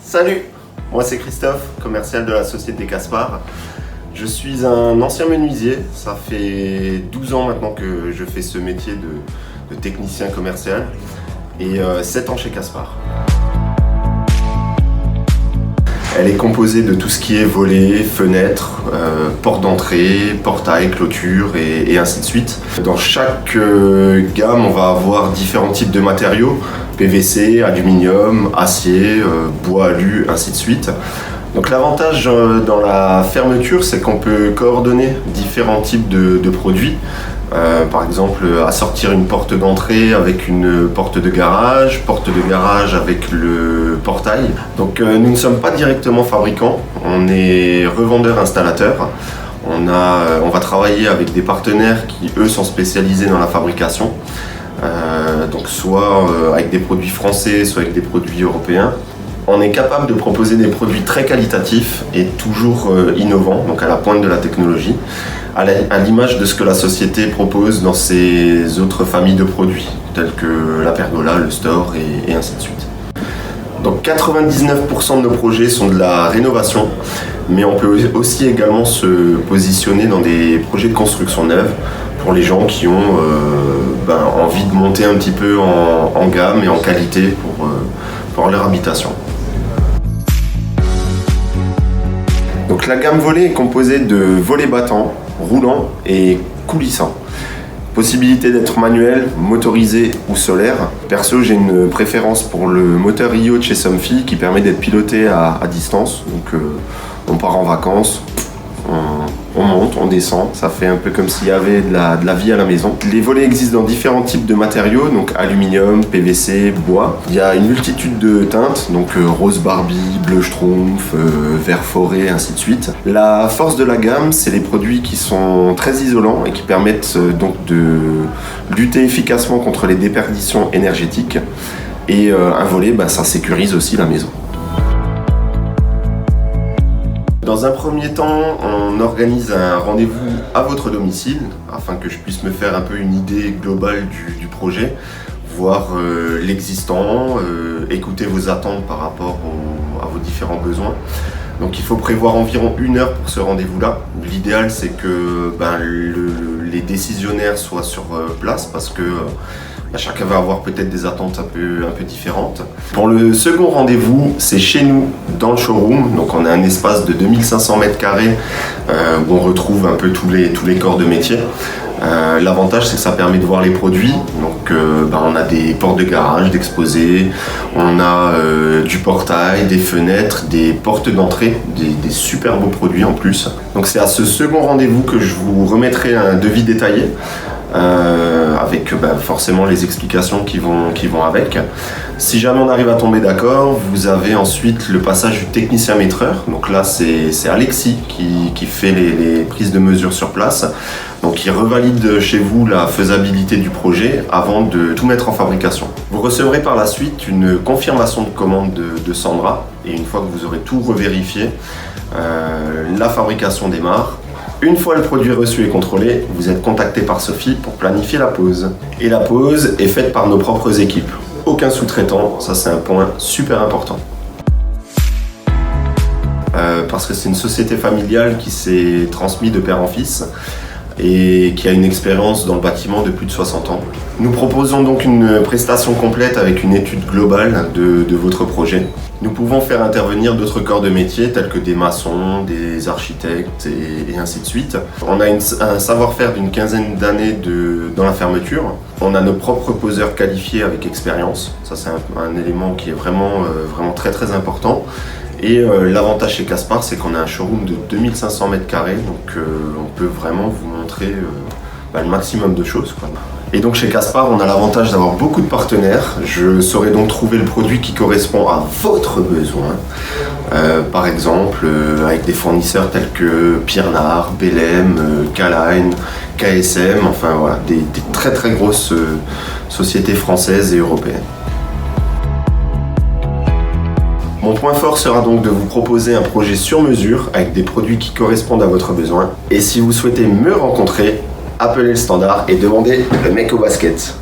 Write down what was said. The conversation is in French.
Salut, moi c'est Christophe, commercial de la société Caspar. Je suis un ancien menuisier, ça fait 12 ans maintenant que je fais ce métier de technicien commercial et 7 ans chez Caspar. Elle est composée de tout ce qui est volets, fenêtres, portes d'entrée, portails, clôtures et ainsi de suite. Dans chaque gamme, on va avoir différents types de matériaux, PVC, aluminium, acier, bois alu, ainsi de suite. Donc l'avantage dans la fermeture, c'est qu'on peut coordonner différents types de produits. Par exemple, assortir une porte d'entrée avec une porte de garage avec le portail. Donc nous ne sommes pas directement fabricants, on est revendeur-installateur. On va travailler avec des partenaires qui, eux, sont spécialisés dans la fabrication. Donc soit avec des produits français, soit avec des produits européens. On est capable de proposer des produits très qualitatifs et toujours innovants, donc à la pointe de la technologie, à l'image de ce que la société propose dans ses autres familles de produits, tels que la pergola, le store et ainsi de suite. Donc 99% de nos projets sont de la rénovation, mais on peut aussi également se positionner dans des projets de construction neuve pour les gens qui ont envie de monter un petit peu en gamme et en qualité pour leur habitation. Donc la gamme volet est composée de volets battants, roulants et coulissants. Possibilité d'être manuel, motorisé ou solaire. Perso, j'ai une préférence pour le moteur IO de chez Somfy qui permet d'être piloté à distance. Donc on part en vacances, on monte, on descend, ça fait un peu comme s'il y avait de la vie à la maison. Les volets existent dans différents types de matériaux, donc aluminium, PVC, bois. Il y a une multitude de teintes, donc rose Barbie, bleu Schtroumpf, vert forêt, ainsi de suite. La force de la gamme, c'est les produits qui sont très isolants et qui permettent donc de lutter efficacement contre les déperditions énergétiques. Et un volet, ça sécurise aussi la maison. Dans un premier temps, on organise un rendez-vous à votre domicile afin que je puisse me faire un peu une idée globale du projet, voir l'existant, écouter vos attentes par rapport à vos différents besoins. Donc il faut prévoir environ 1 heure pour ce rendez-vous-là. L'idéal, c'est que les décisionnaires soient sur place parce que chacun va avoir peut-être des attentes un peu différentes. Pour le second rendez-vous, c'est chez nous, dans le showroom. Donc on a un espace de 2500 m² où on retrouve un peu tous les corps de métier. L'avantage, c'est que ça permet de voir les produits. Donc on a des portes de garage, d'exposés, on a du portail, des fenêtres, des portes d'entrée, des super beaux produits en plus. Donc c'est à ce second rendez-vous que je vous remettrai un devis détaillé. Avec forcément les explications qui vont avec. Si jamais on arrive à tomber d'accord, vous avez ensuite le passage du technicien maîtreur. Donc là, c'est Alexis qui fait les prises de mesure sur place. Donc il revalide chez vous la faisabilité du projet avant de tout mettre en fabrication. Vous recevrez par la suite une confirmation de commande de Sandra. Et une fois que vous aurez tout revérifié, la fabrication démarre. Une fois le produit reçu et contrôlé, vous êtes contacté par Sophie pour planifier la pose. Et la pose est faite par nos propres équipes. Aucun sous-traitant, ça c'est un point super important. Parce que c'est une société familiale qui s'est transmise de père en fils et qui a une expérience dans le bâtiment de plus de 60 ans. Nous proposons donc une prestation complète avec une étude globale de votre projet. Nous pouvons faire intervenir d'autres corps de métier tels que des maçons, des architectes et ainsi de suite. On a un savoir-faire d'une quinzaine d'années dans la fermeture. On a nos propres poseurs qualifiés avec expérience. Ça c'est un élément qui est vraiment très très important. Et l'avantage chez Caspar, c'est qu'on a un showroom de 2500 m², donc on peut vraiment vous montrer le maximum de choses, quoi. Et donc chez Caspar, on a l'avantage d'avoir beaucoup de partenaires. Je saurai donc trouver le produit qui correspond à votre besoin. Par exemple, avec des fournisseurs tels que Pirnard, Bellem, K-Line, KSM, enfin voilà, des très très grosses sociétés françaises et européennes. Mon point fort sera donc de vous proposer un projet sur mesure avec des produits qui correspondent à votre besoin. Et si vous souhaitez me rencontrer, appelez le standard et demandez le mec au basket.